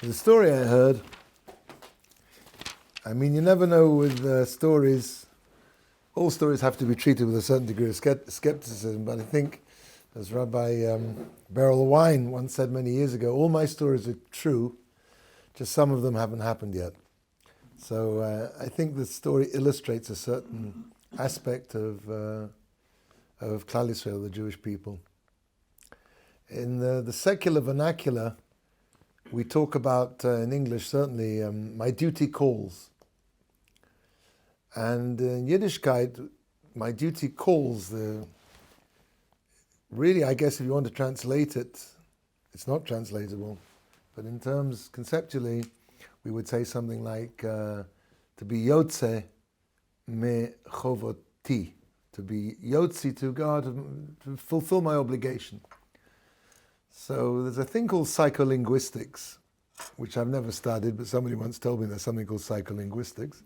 The story I heard, I mean, you never know with stories. All stories have to be treated with a certain degree of skepticism, but I think, as Rabbi Beryl Wine once said many years ago, all my stories are true, just some of them haven't happened yet. So I think the story illustrates a certain aspect of Klal Yisrael, the Jewish people. In the secular vernacular, we talk about, in English certainly, my duty calls. And in Yiddishkeit, my duty calls, really, I guess if you want to translate it, it's not translatable. But in terms, conceptually, we would say something like, to be yotze me chovoti, to be yotzi to God, to fulfill my obligation. So there's a thing called psycholinguistics, which I've never studied, but somebody once told me there's something called psycholinguistics,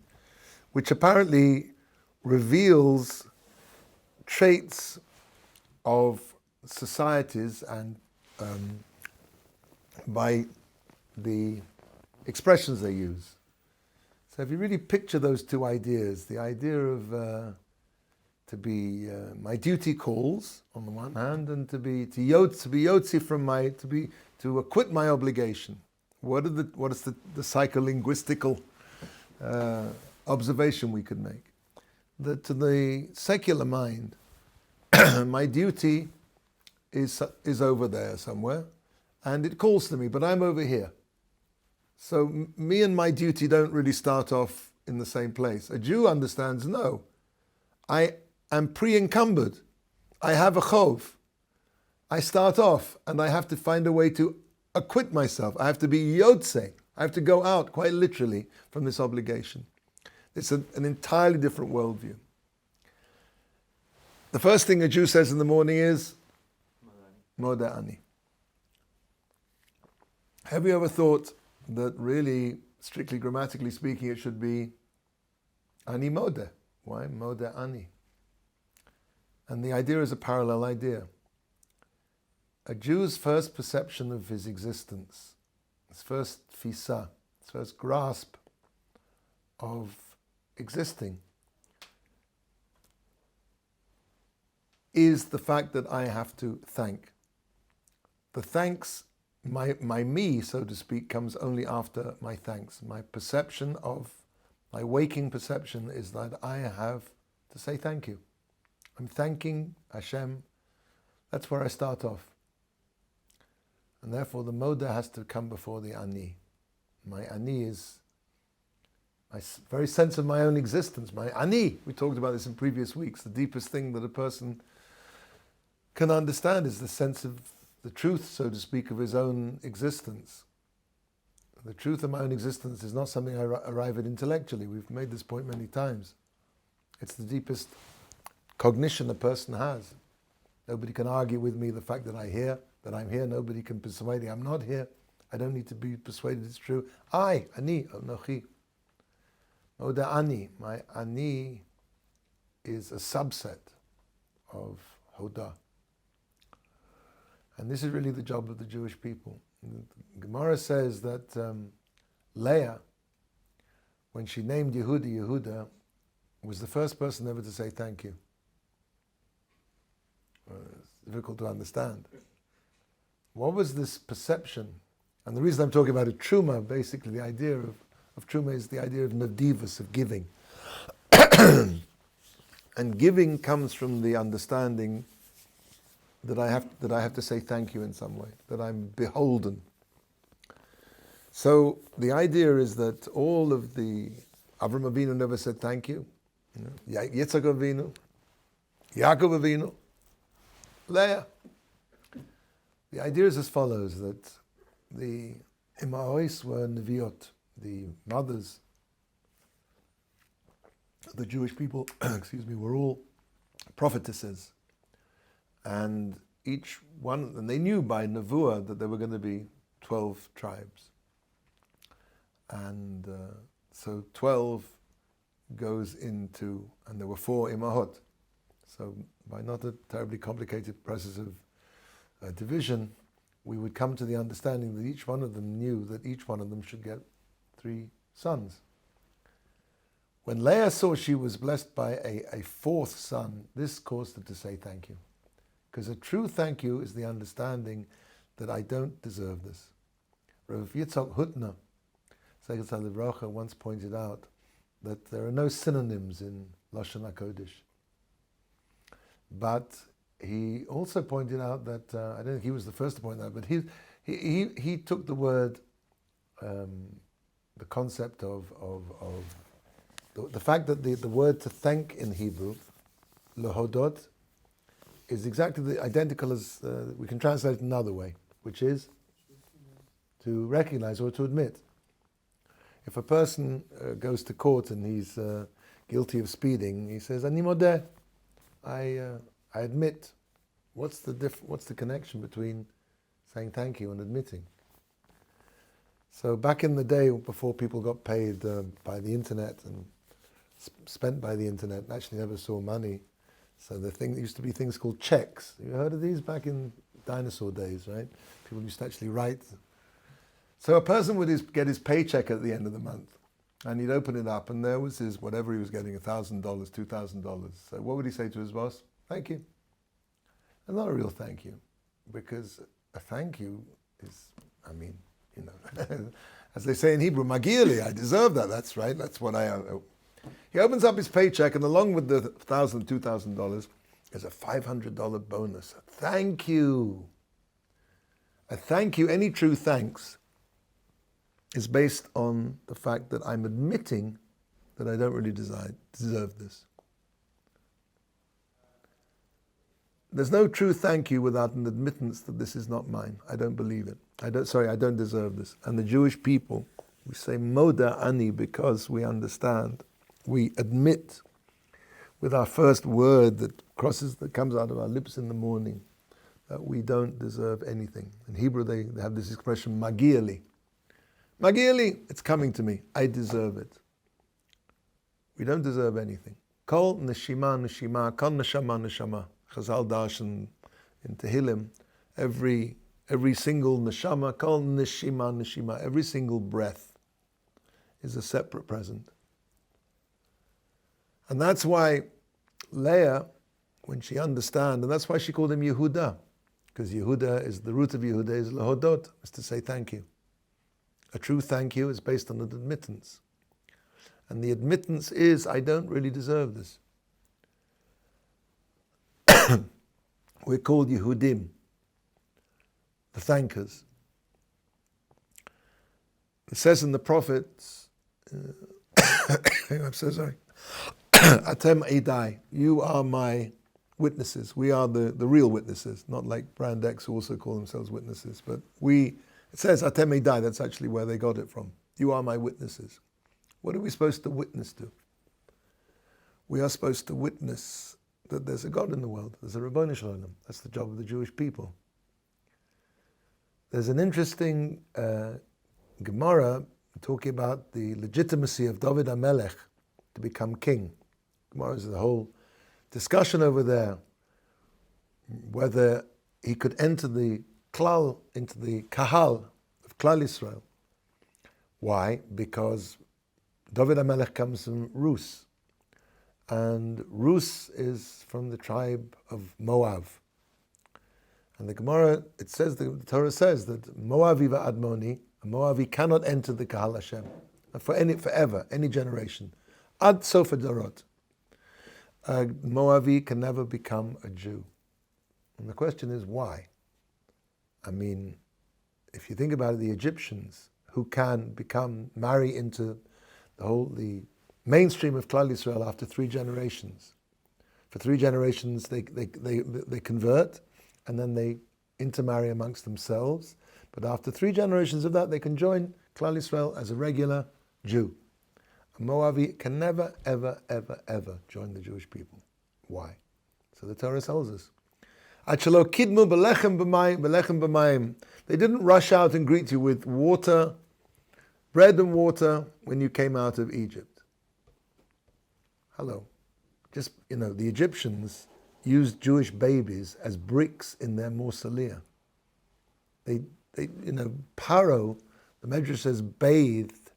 which apparently reveals traits of societies and by the expressions they use. So if you really picture those two ideas, the idea of to be my duty calls on the one hand, and to be yotzi from to acquit my obligation. What is the psycholinguistical observation we could make? That to the secular mind, my duty is over there somewhere, and it calls to me, but I'm over here. So me and my duty don't really start off in the same place. A Jew understands, no, I am pre-encumbered. I have a chov. I start off and I have to find a way to acquit myself. I have to be yotze. I have to go out, quite literally, from this obligation. It's an entirely different worldview. The first thing a Jew says in the morning is, Modeh ani. Have you ever thought that really, strictly grammatically speaking, it should be ani modeh? Why modeh ani? And the idea is a parallel idea. A Jew's first perception of his existence, his first tfisa, his first grasp of existing, is the fact that I have to thank. The thanks, my me, so to speak, comes only after my thanks. My perception of, my waking perception is that I have to say thank you. I'm thanking Hashem. That's where I start off. And therefore the modeh has to come before the ani. My ani is my very sense of my own existence. My ani, we talked about this in previous weeks, the deepest thing that a person can understand is the sense of the truth, so to speak, of his own existence. The truth of my own existence is not something I arrive at intellectually. We've made this point many times. It's the deepest cognition a person has. Nobody can argue with me the fact that I'm here. Nobody can persuade me I'm not here. I don't need to be persuaded it's true. I, ani, anochi. Modeh ani, my ani is a subset of Hodah. And this is really the job of the Jewish people. Gemara says that Leah, when she named Yehuda, was the first person ever to say thank you. Well, it's difficult to understand. What was this perception? And the reason I'm talking about a truma, basically the idea of truma is the idea of nadivus, of giving. And giving comes from the understanding that I have to say thank you in some way, that I'm beholden. So the idea is that all of the Avram Avinu never said thank you. Yitzchak Avinu, Yaakov Avinu, Leah. The idea is as follows, that the Imahois were Neviot, the mothers of the Jewish people, were all prophetesses. And each one, and they knew by Nevuah that there were going to be 12 tribes. And so 12 goes into, and there were 4 Imahot. So by not a terribly complicated process of division, we would come to the understanding that each one of them knew that each one of them should get 3 sons. When Leah saw she was blessed by a 4th son, this caused her to say thank you. Because a true thank you is the understanding that I don't deserve this. Rabbi Yitzchak Hutner, Zecher Tzaddik once pointed out that there are no synonyms in Lashon HaKodesh. But he also pointed out that, I don't think he was the first to point that, but he took the word, the concept of the fact that the word to thank in Hebrew, lehodot, is exactly identical as, we can translate it another way, which is to recognize or to admit. If a person goes to court and he's guilty of speeding, he says, Ani modeh, I admit. What's the connection between saying thank you and admitting? So back in the day, before people got paid by the internet and spent by the internet, and actually never saw money, so there used to be things called checks. You heard of these back in dinosaur days, right? People used to actually write. So a person would get his paycheck at the end of the month, and he'd open it up, and there was his, whatever he was getting, $1,000, $2,000. So what would he say to his boss? Thank you. And not a real thank you, because a thank you is, I mean, you know, as they say in Hebrew, magili, I deserve that, that's right, that's what I owe. He opens up his paycheck, and along with the $1,000, $2,000, there's a $500 bonus. A thank you. A thank you, any true thanks, is based on the fact that I'm admitting that I don't really deserve this. There's no true thank you without an admittance that this is not mine. I don't believe it. I don't deserve this. And the Jewish people, we say moda ani because we understand. We admit with our first word that comes out of our lips in the morning that we don't deserve anything. In Hebrew they have this expression magia li. Magia li, it's coming to me. I deserve it. We don't deserve anything. Kol neshima neshima, kol neshama neshama. Chazal darshan in Tehillim, every single neshama, kol neshima neshima, every single breath is a separate present. And that's why Leah, when she understands, and that's why she called him Yehuda, because Yehuda is the root of Yehuda is lehodot, is to say thank you. A true thank you is based on an admittance. And the admittance is, I don't really deserve this. We're called Yehudim, the thankers. It says in the prophets, I'm so sorry, Atem Edai, you are my witnesses. We are the real witnesses, not like Brand X who also call themselves witnesses. But it says Atem Edai, that's actually where they got it from. You are my witnesses. What are we supposed to witness to? We are supposed to witness that there's a God in the world. There's a Rabboni Shalom. That's the job of the Jewish people. There's an interesting Gemara talking about the legitimacy of David HaMelech to become king. Gemara is the whole discussion over there, whether he could enter the Kahal of Klal Yisrael. Why? Because David HaMelech comes from Rus. And Rus is from the tribe of Moab. And the Gemara, the Torah says that Moavi va'admoni, a Moavi cannot enter the Kahal Hashem forever, any generation. Ad sofa darot. A Moavi can never become a Jew. And the question is why? I mean, if you think about it, the Egyptians who can marry into the mainstream of Klal Yisrael after 3 generations. For 3 generations they convert and then they intermarry amongst themselves. But after 3 generations of that they can join Klal Yisrael as a regular Jew. A Moavi can never, ever, ever, ever join the Jewish people. Why? So the Torah tells us. They didn't rush out and greet you with water, bread and water when you came out of Egypt. Hello. The Egyptians used Jewish babies as bricks in their mausolea. Paro, the Medrash says, bathed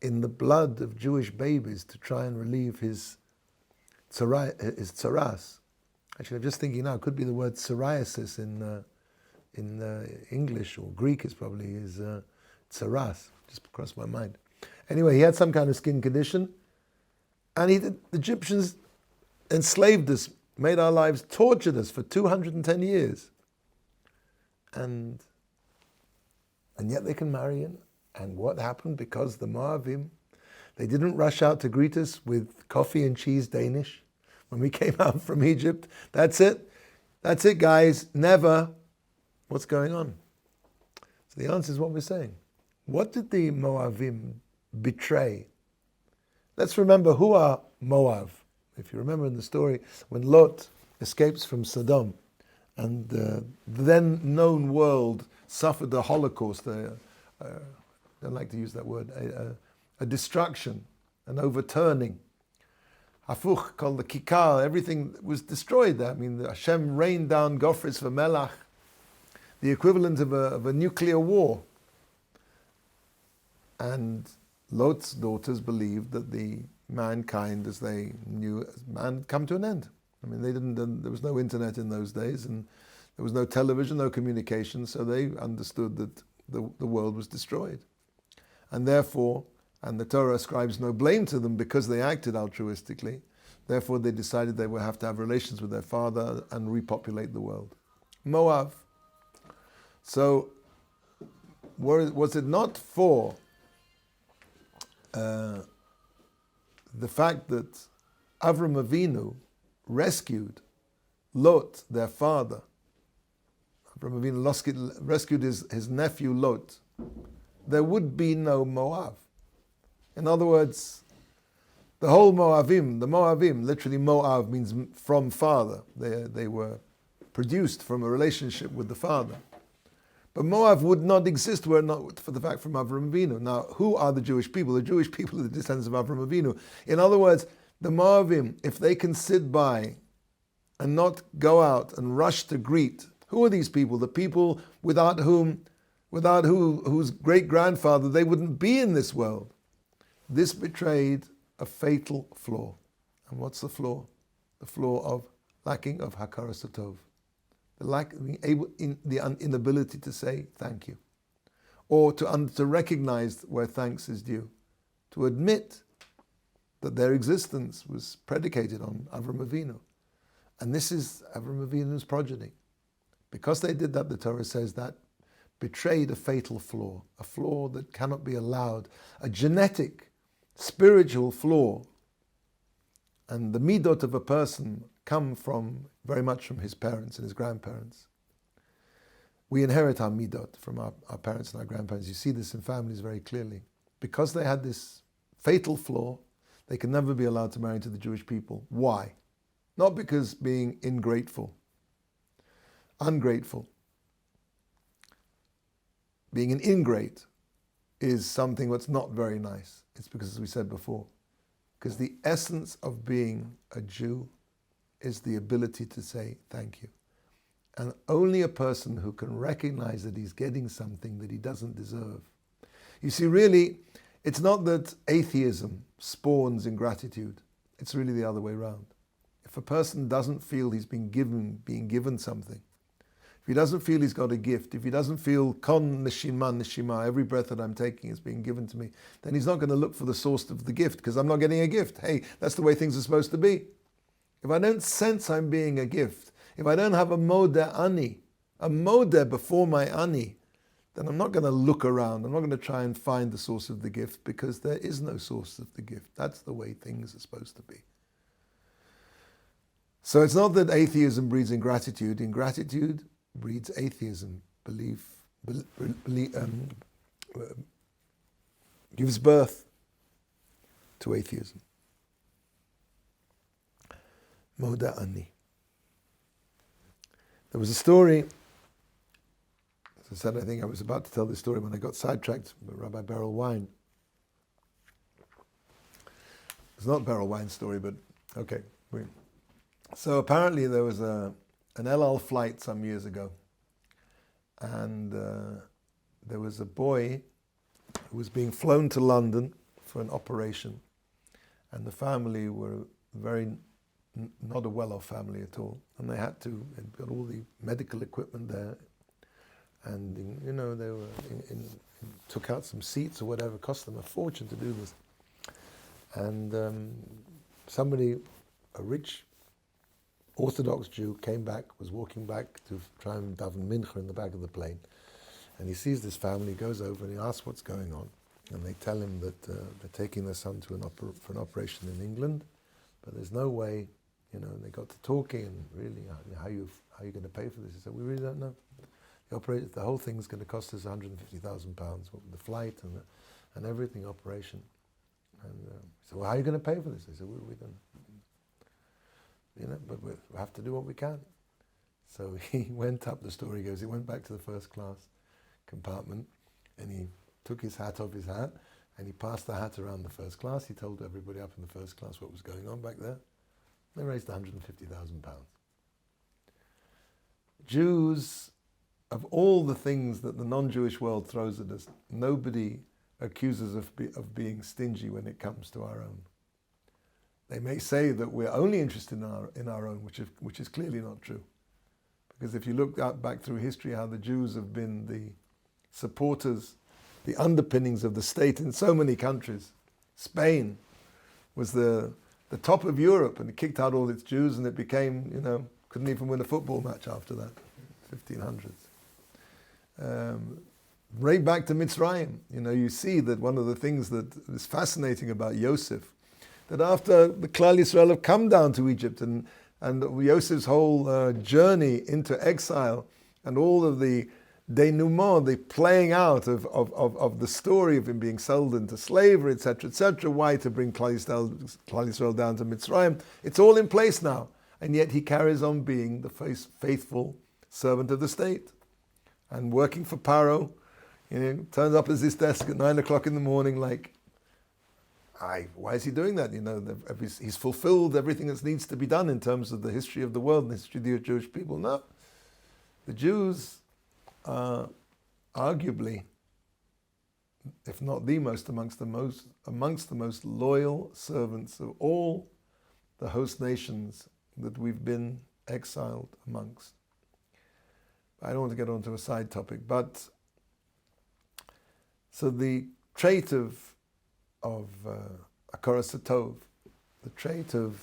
in the blood of Jewish babies to try and relieve his tsaras. Actually, I'm just thinking now, it could be the word psoriasis in English, or Greek is probably tsaras. Just crossed my mind. Anyway, he had some kind of skin condition, and the Egyptians enslaved us, made our lives, tortured us for 210 years. And yet they can marry him. And what happened? Because the Moavim, they didn't rush out to greet us with coffee and cheese Danish when we came out from Egypt. That's it, guys. Never. What's going on? So the answer is what we're saying. What did the Moavim betray? Let's remember who are Moav. If you remember in the story, when Lot escapes from Sodom, and the then known world suffered the Holocaust, I don't like to use that word, a destruction, an overturning. Hafuch, called the Kikar, everything was destroyed there. I mean, Hashem rained down Gofris v'Melach, the equivalent of a nuclear war. And Lot's daughters believed that the mankind, as they knew, had come to an end. I mean, there was no internet in those days, and there was no television, no communication, so they understood that the world was destroyed. And therefore, and the Torah ascribes no blame to them because they acted altruistically, therefore they decided they would have to have relations with their father and repopulate the world. Moab. So, was it not for the fact that Avram Avinu rescued Lot, their father? Avram Avinu rescued his nephew Lot. There would be no Moab. In other words, the whole Moavim, literally Moab means from father. They were produced from a relationship with the father. But Moab would not exist were it not for the fact from Avram Avinu. Now, who are the Jewish people? The Jewish people are the descendants of Avram Avinu. In other words, the Moavim, if they can sit by and not go out and rush to greet, who are these people? The people without whose great-grandfather they wouldn't be in this world. This betrayed a fatal flaw. And what's the flaw? The flaw of lacking of hakaras hatov. The inability to say thank you, or to recognize where thanks is due, to admit that their existence was predicated on Avram Avinu, and this is Avram Avinu's progeny. Because they did that, the Torah says that betrayed a fatal flaw, a flaw that cannot be allowed, a genetic, spiritual flaw. And the midot of a person come very much from his parents and his grandparents. We inherit our midot from our parents and our grandparents. You see this in families very clearly. Because they had this fatal flaw, they can never be allowed to marry into the Jewish people. Why? Not because being ungrateful. Being an ingrate is something that's not very nice. It's because, as we said before, because the essence of being a Jew is the ability to say thank you. And only a person who can recognize that he's getting something that he doesn't deserve. You see, really, it's not that atheism spawns ingratitude. It's really the other way around. If a person doesn't feel he's being given something, if he doesn't feel he's got a gift, if he doesn't feel kon neshima, every breath that I'm taking is being given to me, then he's not going to look for the source of the gift, because I'm not getting a gift. Hey, that's the way things are supposed to be. If I don't sense I'm being a gift, if I don't have a modeh ani, a modeh before my ani, then I'm not going to look around. I'm not going to try and find the source of the gift, because there is no source of the gift. That's the way things are supposed to be. So it's not that atheism breeds ingratitude. Ingratitude breeds atheism. Gives birth to atheism. Modeh ani. There was a story, as I said, I think I was about to tell this story when I got sidetracked by Rabbi Beryl Wine. It's not Beryl Wine's story, but okay. So apparently there was an El Al flight some years ago, and there was a boy who was being flown to London for an operation, and the family were not a well-off family at all, and they had got all the medical equipment there, and they were took out some seats or whatever. It cost them a fortune to do this, and somebody, a rich Orthodox Jew, was walking back to try and daven mincha in the back of the plane, and he sees this family, goes over and he asks what's going on, and they tell him that they're taking their son to for an operation in England, but there's no way. They got to talking, and really, how are you going to pay for this? He said, we really don't know. The whole thing's going to cost us £150,000, the flight and everything, operation. And he said, well, how are you going to pay for this? They said, we don't, but we have to do what we can. So he went up, the story goes, he went back to the first class compartment, and he took his hat off his hat, and he passed the hat around the first class. He told everybody up in the first class what was going on back there. They raised £150,000. Jews, of all the things that the non-Jewish world throws at us, nobody accuses us of being stingy when it comes to our own. They may say that we're only interested in our own, which is clearly not true. Because if you look back through history, how the Jews have been the supporters, the underpinnings of the state in so many countries. Spain was the top of Europe, and it kicked out all its Jews, and it became, couldn't even win a football match after that, 1500s. Right back to Mitzrayim, you see that one of the things that is fascinating about Yosef, that after the Klal Yisrael have come down to Egypt, and Yosef's whole journey into exile, and all of the denouement, the playing out of the story of him being sold into slavery, etc., why to bring Klal Yisrael down to Mitzrayim. It's all in place now. And yet he carries on being the faithful servant of the state. And working for Paro, turns up at his desk at 9 o'clock in the morning why is he doing that? He's fulfilled everything that needs to be done in terms of the history of the world and the history of the Jewish people. No. The Jews are arguably, if not the most, amongst the most loyal servants of all the host nations that we've been exiled amongst. I don't want to get onto a side topic, but so the trait of Akaras Tov, the trait of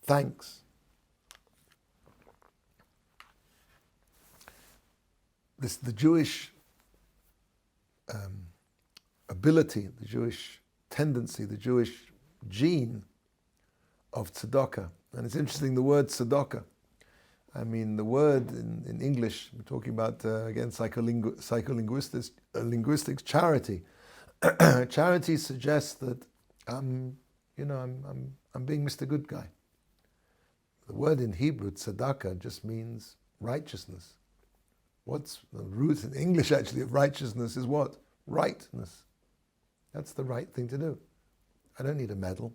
thanks, the Jewish ability, the Jewish tendency, the Jewish gene of tzedakah. And it's interesting, the word tzedakah. I mean, the word in English, we're talking about, again, psycholinguistics, charity. Charity suggests that I'm being Mr. Good Guy. The word in Hebrew, tzedakah, just means righteousness. What's the root in English, actually, of righteousness is what? Rightness. That's the right thing to do. I don't need a medal.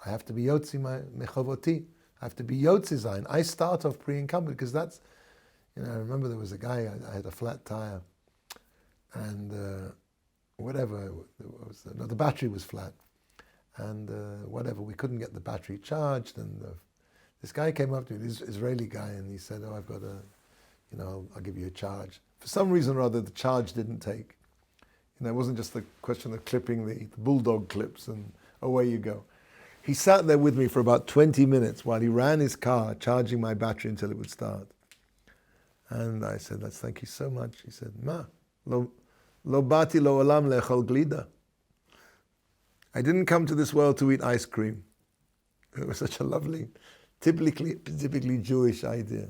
I have to be yotzi mechavoti. I have to be yotzi zayin. I start off pre-incumbent, because that's, I remember there was a guy, I had a flat tire, and the battery was flat, and we couldn't get the battery charged, and this guy came up to me, this Israeli guy, and he said, I've got I'll give you a charge. For some reason or other, the charge didn't take. It wasn't just the question of clipping the bulldog clips and away you go. He sat there with me for about 20 minutes while he ran his car, charging my battery until it would start. And I said, thank you so much. He said, lo bati lo olam le'echol glida. I didn't come to this world to eat ice cream. It was such a lovely, typically Jewish idea.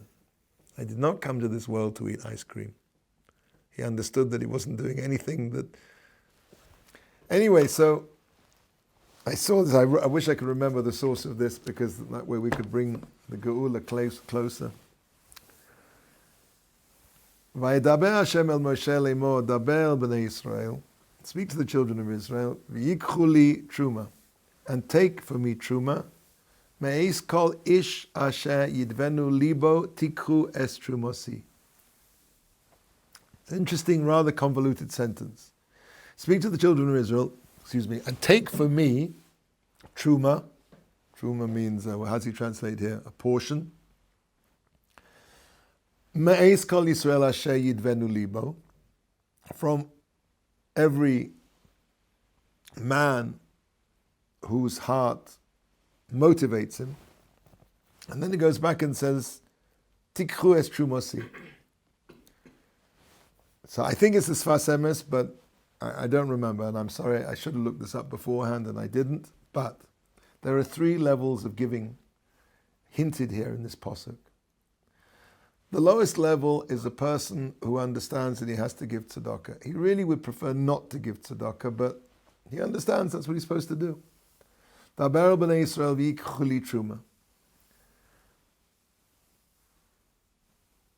I did not come to this world to eat ice cream. He understood that he wasn't doing anything that... Anyway, so I saw this. I wish I could remember the source of this, because that way we could bring the Geula closer. Vayedaber Hashem el Moshe le'mor, daber b'nei Yisrael. Speak to the children of Israel. V'yikchu li truma, and take for me truma, Me'ez kol ish asher yidvenu libo tikhu es trumosi. It's an interesting, rather convoluted sentence. Speak to the children of Israel, and take for me truma. Truma means, how does he translate here? A portion. Me'ez kol Yisrael asher yidvenu libo. From every man whose heart motivates him. And then he goes back and says, Tikhu es trumosi. So I think it's the Sfas Emes, but I don't remember, and I'm sorry, I should have looked this up beforehand and I didn't. But there are 3 levels of giving hinted here in this pasuk. The lowest level is a person who understands that he has to give tzedakah. He really would prefer not to give tzedakah, but he understands that's what he's supposed to do. Daber b'nei Yisrael v'yikchu li truma.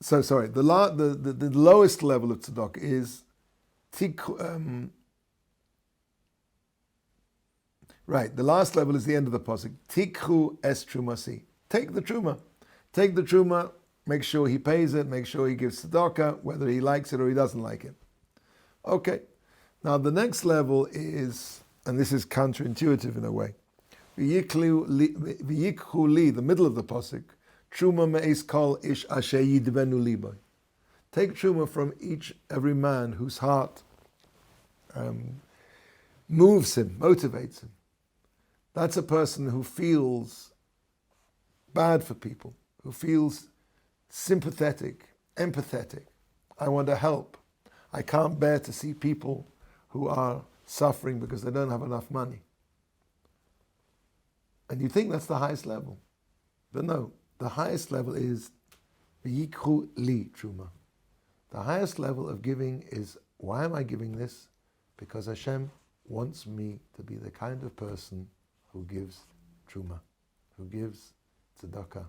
So sorry, the lowest level of tzedakah is right. The last level is the end of the pasuk. Tikhu es trumasi. Take the truma. Make sure he pays it. Make sure he gives tzedakah, whether he likes it or he doesn't like it. Okay. Now the next level is, and this is counterintuitive in a way. V'yikhu li, the middle of the pasuk. Truma me'ez kol ish asher yidvenu libo. Take truma from every man whose heart moves him, motivates him. That's a person who feels bad for people, who feels sympathetic, empathetic. I want to help. I can't bear to see people who are suffering because they don't have enough money. And you think that's the highest level. But no, the highest level is v'yikhu li truma. The highest level of giving is, why am I giving this? Because Hashem wants me to be the kind of person who gives truma, who gives tzedakah.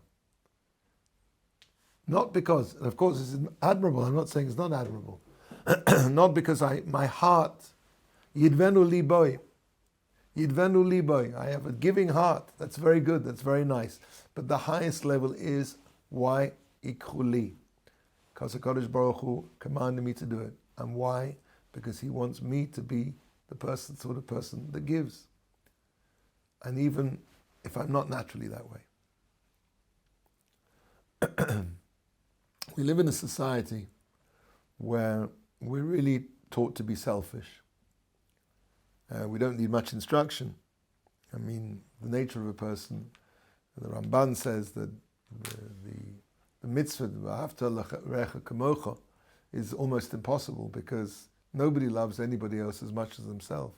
Not because, and of course it's admirable, I'm not saying it's not admirable, not because my heart, yidvenu liboy, I have a giving heart, that's very good, that's very nice. But the highest level is, why ikhu li? Because HaKadosh Baruch Hu commanded me to do it. And why? Because He wants me to be the sort of person that gives. And even if I'm not naturally that way. We live in a society where we're really taught to be selfish. We don't need much instruction. I mean, the nature of a person, the Ramban says that the mitzvah, v'ahavta l'recha kamocha, is almost impossible because nobody loves anybody else as much as themselves.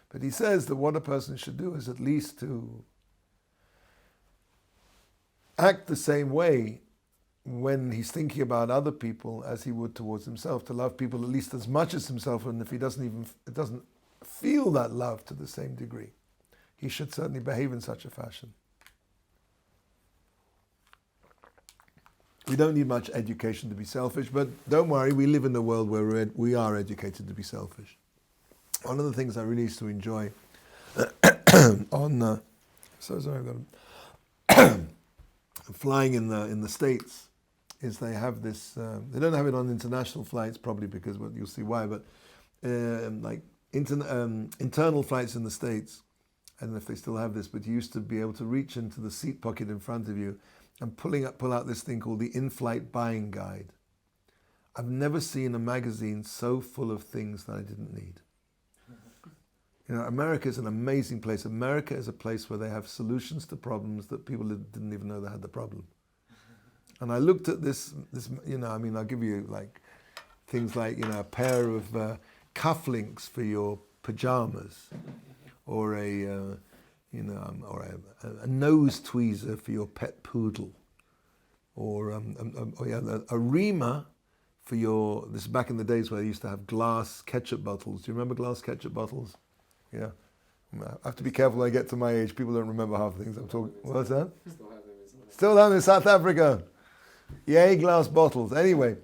But he says that what a person should do is at least to act the same way when he's thinking about other people as he would towards himself, to love people at least as much as himself, and if he doesn't feel that love to the same degree, he should certainly behave in such a fashion. We don't need much education to be selfish, but don't worry, we live in a world where we are educated to be selfish. One of the things I really used to enjoy flying in the States is they have this, they don't have it on international flights, probably because, well, you'll see why, but internal flights in the States, I don't know if they still have this, but you used to be able to reach into the seat pocket in front of you and pull out this thing called the in-flight buying guide. I've never seen a magazine so full of things that I didn't need. You know, America is an amazing place. America is a place where they have solutions to problems that people didn't even know they had the problem. And I looked at this, I'll give you things like, a pair of cufflinks for your pajamas, or a nose tweezer for your pet poodle, or a reamer for your, this is back in the days where they used to have glass ketchup bottles. Do you remember glass ketchup bottles? Yeah. I have to be careful when I get to my age. People don't remember half the things I'm talking. What's that? Still have them in South Africa. Yay, glass bottles. Anyway,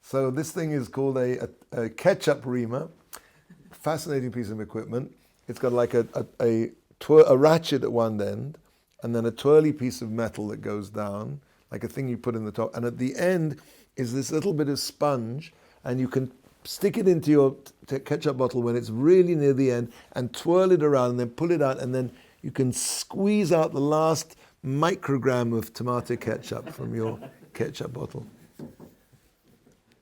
so this thing is called a Ketchup Reamer. Fascinating piece of equipment. It's got like a ratchet at one end, and then a twirly piece of metal that goes down, like a thing you put in the top. And at the end is this little bit of sponge, and you can stick it into your ketchup bottle when it's really near the end and twirl it around and then pull it out, and then you can squeeze out the last microgram of tomato ketchup from your ketchup bottle.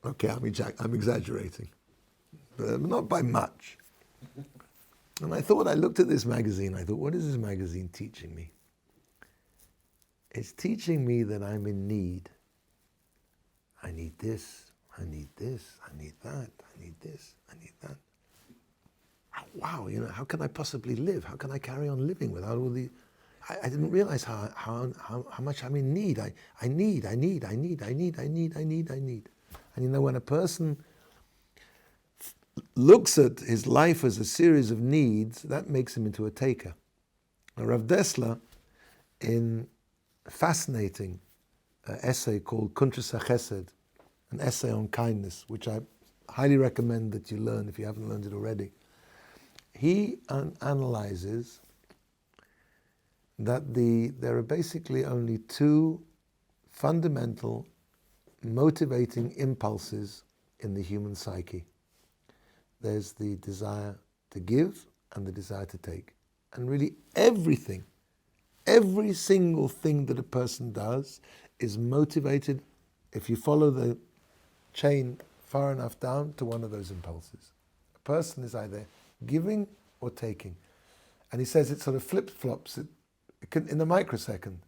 Okay, I'm exaggerating, but not by much. And I looked at this magazine, I thought, what is this magazine teaching me? It's teaching me that I'm in need. I need this, I need this, I need that, I need this, I need that. Wow, how can I possibly live? How can I carry on living without all the... I didn't realize how much I'm in need. I need. And when a person looks at his life as a series of needs, that makes him into a taker. Now, Rav Dessler, in a fascinating essay called Kuntras HaChesed, an essay on kindness, which I highly recommend that you learn if you haven't learned it already, he analyzes that there are basically only two fundamental motivating impulses in the human psyche. There's the desire to give and the desire to take. And really everything, every single thing that a person does is motivated, if you follow the chain far enough down, to one of those impulses. A person is either giving or taking. And he says it sort of flip-flops in a microsecond.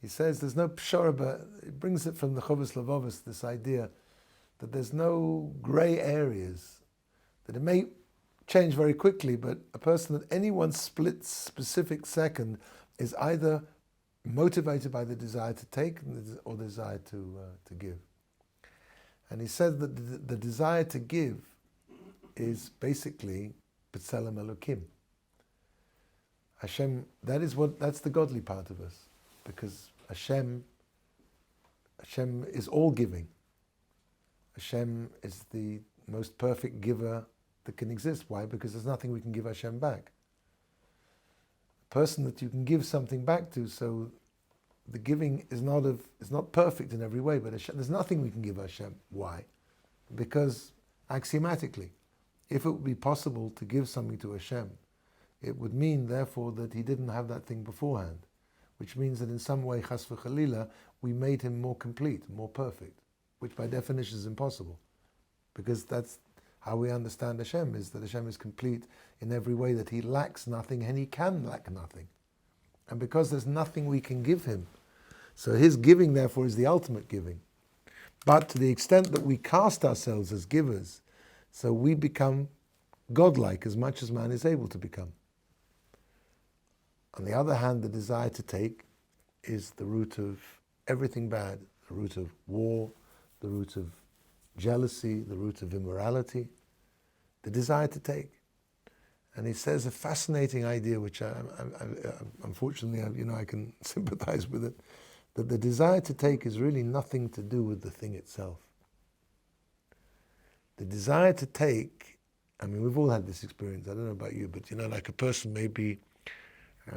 He says there's no pshara, but it brings it from the Chovos Levovos, this idea that there's no grey areas, that it may change very quickly, but a person at any one split specific second is either motivated by the desire to take or the desire to give. And he said that the desire to give is basically B'Tselem Elokim. Hashem, that's the godly part of us, because Hashem is all giving. Hashem is the most perfect giver that can exist. Why? Because there's nothing we can give Hashem back. A person that you can give something back to, so the giving is not perfect in every way, but Hashem, there's nothing we can give Hashem. Why? Because axiomatically, if it would be possible to give something to Hashem, it would mean, therefore, that he didn't have that thing beforehand, which means that in some way, chas v'chalila, we made him more complete, more perfect, which by definition is impossible, because that's how we understand Hashem, is that Hashem is complete in every way, that he lacks nothing and he can lack nothing. And because there's nothing we can give him, so his giving, therefore, is the ultimate giving. But to the extent that we cast ourselves as givers, so we become godlike as much as man is able to become. On the other hand, the desire to take is the root of everything bad, the root of war, the root of jealousy, the root of immorality, the desire to take. And he says a fascinating idea, which unfortunately, I can sympathize with it, that the desire to take is really nothing to do with the thing itself. The desire to take, we've all had this experience, I don't know about you, but like a person may be,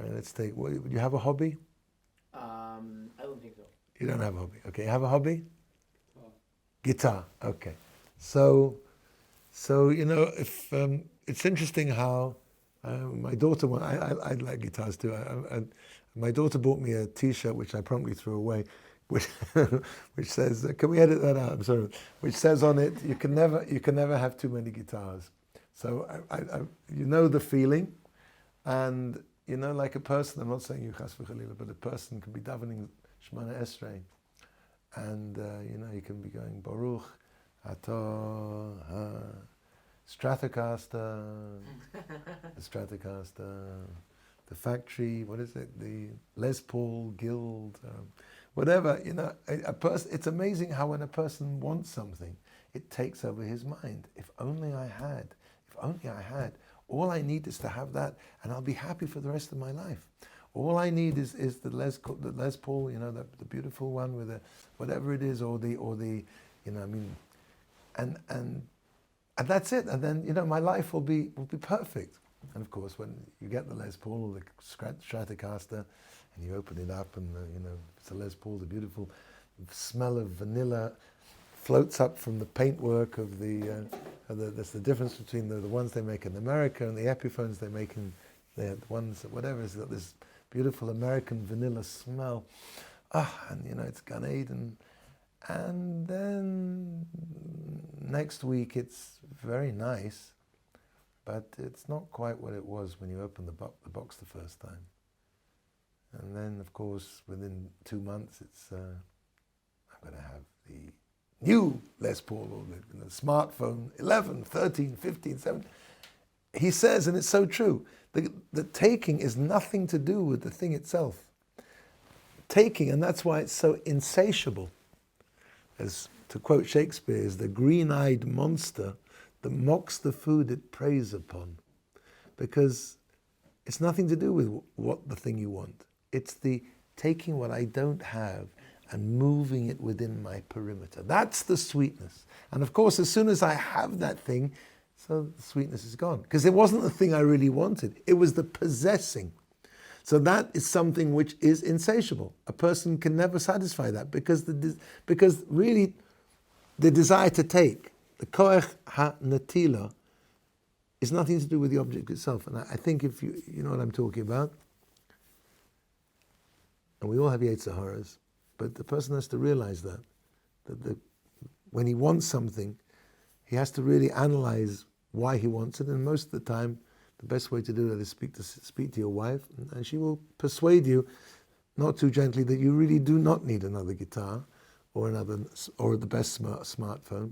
let's take, would you have a hobby? I don't think so. You don't have a hobby. Okay, you have a hobby? Guitar. Okay. So if it's interesting how my daughter, I like guitars too. My daughter bought me a T-shirt which I promptly threw away, which says, "Can we edit that out?" I'm sorry. Which says on it, "You can never have too many guitars." So the feeling, and like a person. I'm not saying you chas v'chalila, but a person can be davening Shemana Esrei, and you can be going Baruch Atah Stratocaster, the Stratocaster, the factory. What is it? The Les Paul Guild, whatever. A person. It's amazing how when a person wants something, it takes over his mind. If only I had. All I need is to have that, and I'll be happy for the rest of my life. All I need is the Les Paul, the beautiful one with the whatever it is, or the and that's it. And then my life will be perfect. And of course, when you get the Les Paul or the Stratocaster, And you open it up and, it's a Les Paul, the beautiful smell of vanilla floats up from the paintwork of that's the difference between the ones they make in America and the Epiphones they make in the ones, whatever, it's got this beautiful American vanilla smell. And it's Gan Eden. And then next week it's very nice, but it's not quite what it was when you open the box the first time. And then, of course, within 2 months, it's I'm going to have the new Les Paul or the smartphone, 11, 13, 15, 17. He says, and it's so true, the taking is nothing to do with the thing itself. Taking, and that's why it's so insatiable. As to quote Shakespeare, is the green-eyed monster that mocks the food it preys upon. Because it's nothing to do with what the thing you want. It's the taking what I don't have and moving it within my perimeter. That's the sweetness. And of course, as soon as I have that thing, so the sweetness is gone. Because it wasn't the thing I really wanted. It was the possessing. So that is something which is insatiable. A person can never satisfy that because really the desire to take, the koach ha-natila, is nothing to do with the object itself. And I think if you know what I'm talking about, and we all have Yetzer Haras, but the person has to realize that when he wants something, he has to really analyze why he wants it, and most of the time, the best way to do that is speak to your wife, and she will persuade you, not too gently, that you really do not need another guitar or the best smartphone,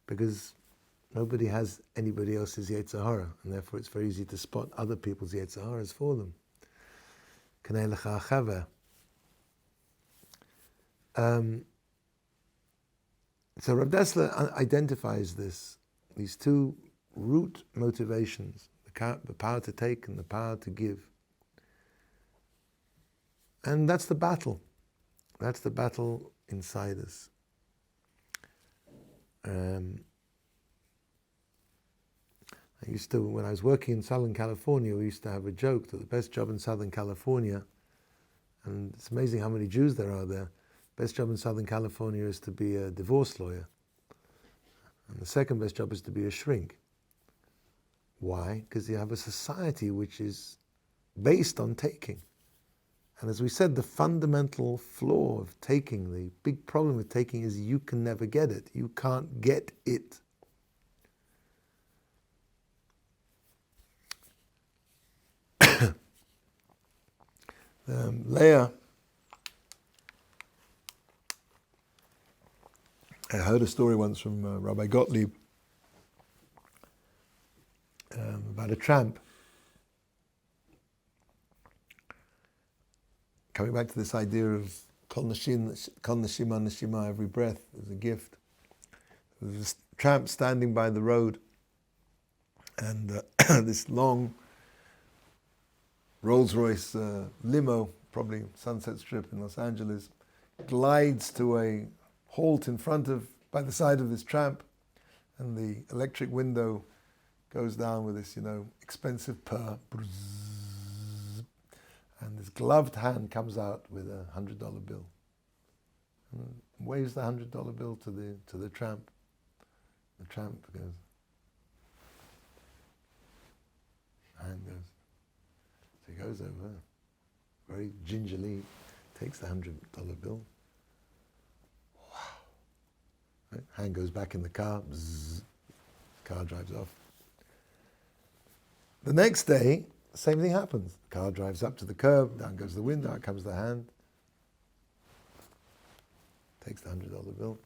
because nobody has anybody else's Yetzer Hara, and therefore it's very easy to spot other people's Yetzer Haras for them. Kanei lecha chaver. So Rav Dessler identifies these two root motivations, the power to take and the power to give. And that's the battle. That's the battle inside us. When I was working in Southern California, we used to have a joke that the best job in Southern California, and it's amazing how many Jews there are there, best job in Southern California is to be a divorce lawyer. And the second best job is to be a shrink. Why? Because you have a society which is based on taking. And as we said, the fundamental flaw of taking, the big problem with taking is you can never get it. You can't get it. Leah, I heard a story once from Rabbi Gottlieb about a tramp. Coming back to this idea of kol neshima neshima, every breath is a gift. There was this tramp standing by the road, and this long Rolls-Royce limo, probably Sunset Strip in Los Angeles, glides to a halt by the side of this tramp, and the electric window goes down with this, expensive purr, and this gloved hand comes out with a $100 bill, and waves the $100 bill to the tramp. The tramp goes, hand goes. So he goes over, very gingerly, takes the $100 bill. Wow. Right? Hand goes back in the car, bzzz, car drives off. The next day, same thing happens. The car drives up to the curb, down goes the window, out comes the hand. Takes the $100 bill.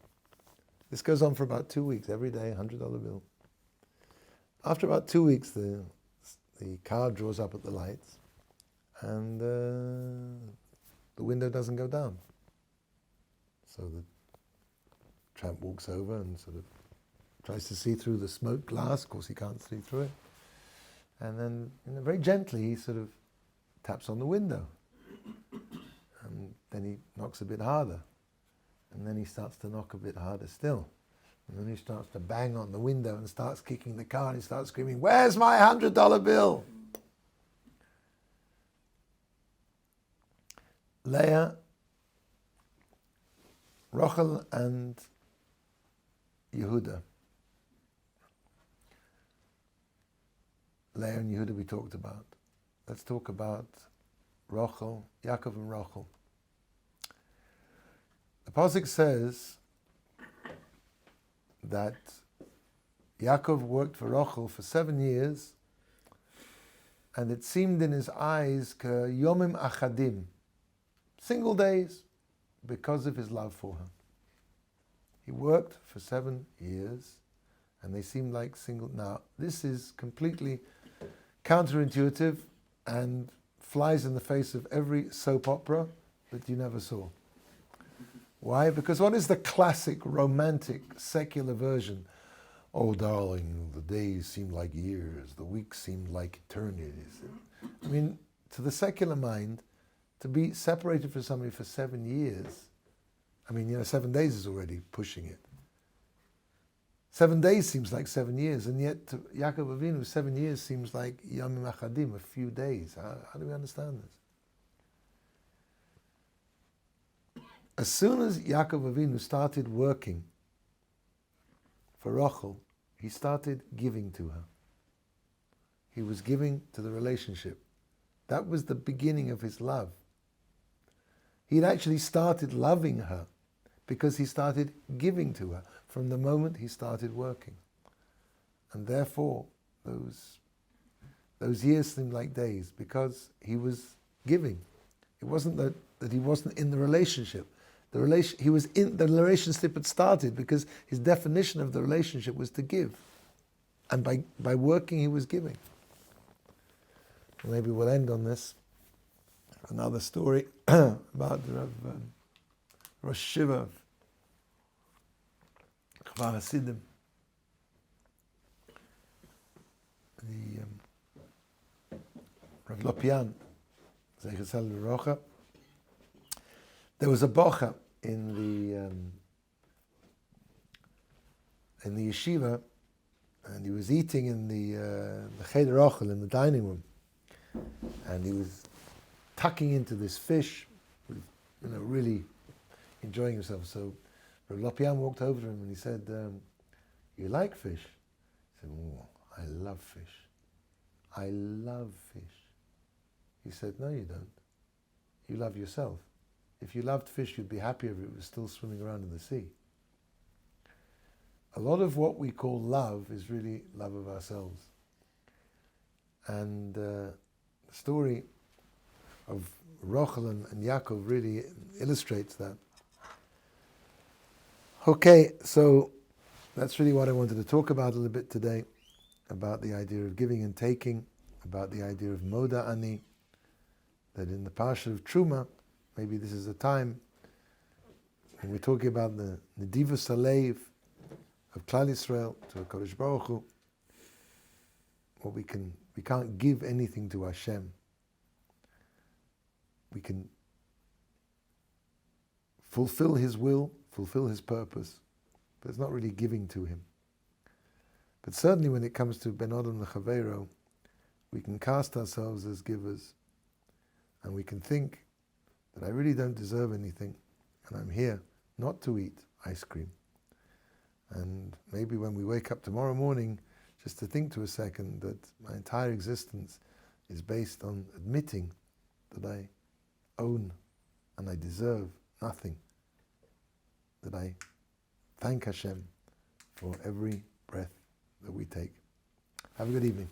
This goes on for about 2 weeks, every day, $100 bill. After about 2 weeks, the car draws up at the lights, and the window doesn't go down. So the tramp walks over and sort of tries to see through the smoked glass. Of course, he can't see through it. And then, very gently, he sort of taps on the window. And then he knocks a bit harder. And then he starts to knock a bit harder still. And then he starts to bang on the window and starts kicking the car, and he starts screaming, "Where's my $100 bill?" Leah, Rachel and Yehuda. Leah and Yehuda we talked about. Let's talk about Rachel, Yaakov and Rachel. The pasuk says that Yaakov worked for Rachel for 7 years, and it seemed in his eyes yomim achadim, single days, because of his love for her. He worked for 7 years, and they seemed like single. Now, this is completely counterintuitive and flies in the face of every soap opera that you never saw. Why? Because what is the classic, romantic, secular version? Oh, darling, the days seemed like years, the weeks seemed like eternities. I mean, to the secular mind, to be separated from somebody for 7 years, 7 days is already pushing it. 7 days seems like 7 years, and yet to Yaakov Avinu, 7 years seems like Yamim Achadim, a few days. How do we understand this? As soon as Yaakov Avinu started working for Rachel, he started giving to her. He was giving to the relationship. That was the beginning of his love. He'd actually started loving her because he started giving to her from the moment he started working. And therefore, those years seemed like days because he was giving. It wasn't that he wasn't in the relationship. He was in the relationship had started because his definition of the relationship was to give. And by working, he was giving. Maybe we'll end on this. Another story about Rosh Shiva of Chvar Hasidim. Rav Lopian, Zecher Tzaddik Livrocha. There was a bocha in the yeshiva, and he was eating in the Cheder Ochel, in the dining room, and he was tucking into this fish, with, really enjoying himself. So Rabbi Lopian walked over to him and he said, "You like fish?" He said, "Oh, I love fish. I love fish." He said, "No, you don't. You love yourself. If you loved fish, you'd be happier if it was still swimming around in the sea." A lot of what we call love is really love of ourselves. And the story of Rachel and Yaakov really illustrates that. Okay, so that's really what I wanted to talk about a little bit today, about the idea of giving and taking, about the idea of Moda Ani, that in the Parsha of Truma, maybe this is a time when we're talking about the Nedivus Alev of Klal Yisrael to HaKadosh Baruch Hu. Well, we can't give anything to Hashem. We can fulfill His will, fulfill His purpose, but it's not really giving to Him. But certainly when it comes to Ben Adam L'Chaveiro, we can cast ourselves as givers, and we can think that I really don't deserve anything, and I'm here not to eat ice cream. And maybe when we wake up tomorrow morning, just to think to a second that my entire existence is based on admitting that I own and I deserve nothing, that I thank Hashem for every breath that we take. Have a good evening.